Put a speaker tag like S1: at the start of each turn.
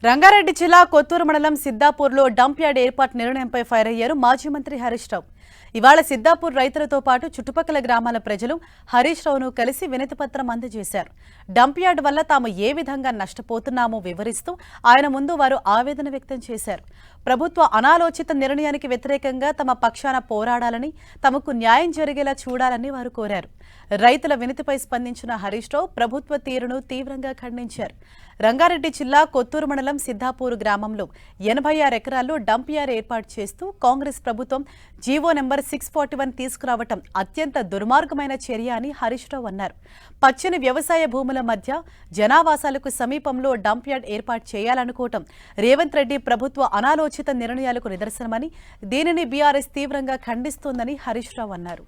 S1: రంగారెడ్డి జిల్లా కొత్తూరు మండలం సిద్దాపూర్లో dump yard ఏర్పాటు నిర్ణయంపై ఫైర్ అయ్యారు మాజీ మంత్రి హరీష్ రావు. ఇవాళ సిద్దాపూర్ రైతులతో పాటు చుట్టుపక్కల గ్రామాల ప్రజలు హరీష్ రావును కలిసి వినతిపత్రం అందజేశారు. డంప్ యార్డ్ వల్ల తాము ఏ విధంగా నష్టపోతున్నామో వివరిస్తూ ఆయన ముందు వారు ఆవేదన వ్యక్తం చేశారు. ప్రభుత్వ అనాలోచిత నిర్ణయానికి వ్యతిరేకంగా తమ పక్షాన పోరాడాలని, తమకు న్యాయం జరిగేలా చూడాలని వారు కోరారు. రైతుల వినతిపై స్పందించిన హరీష్ రావు ప్రభుత్వ తీరును తీవ్రంగా ఖండించారు. రంగారెడ్డి జిల్లా కొత్తూరు మండలం సిద్దాపూర్ గ్రామంలో 86 ఎకరాల్లో డంప్ యార్డ్ ఏర్పాటు చేస్తూ కాంగ్రెస్ ప్రభుత్వం జీవో నెంబర్ 641 తీసుకురావటం అత్యంత దుర్మార్గమైన చర్య అని హరీష్ రావు అన్నారు. పచ్చని వ్యవసాయ భూముల మధ్య జనావాసాలకు సమీపంలో డంప్ యార్డ్ ఏర్పాటు చేయాలనుకోవటం రేవంత్ రెడ్డి ప్రభుత్వ అనాలోచిత నిర్ణయాలకు నిదర్శనమని, దీనిని బీఆర్ఎస్ తీవ్రంగా ఖండిస్తోందని హరీష్ రావు అన్నారు.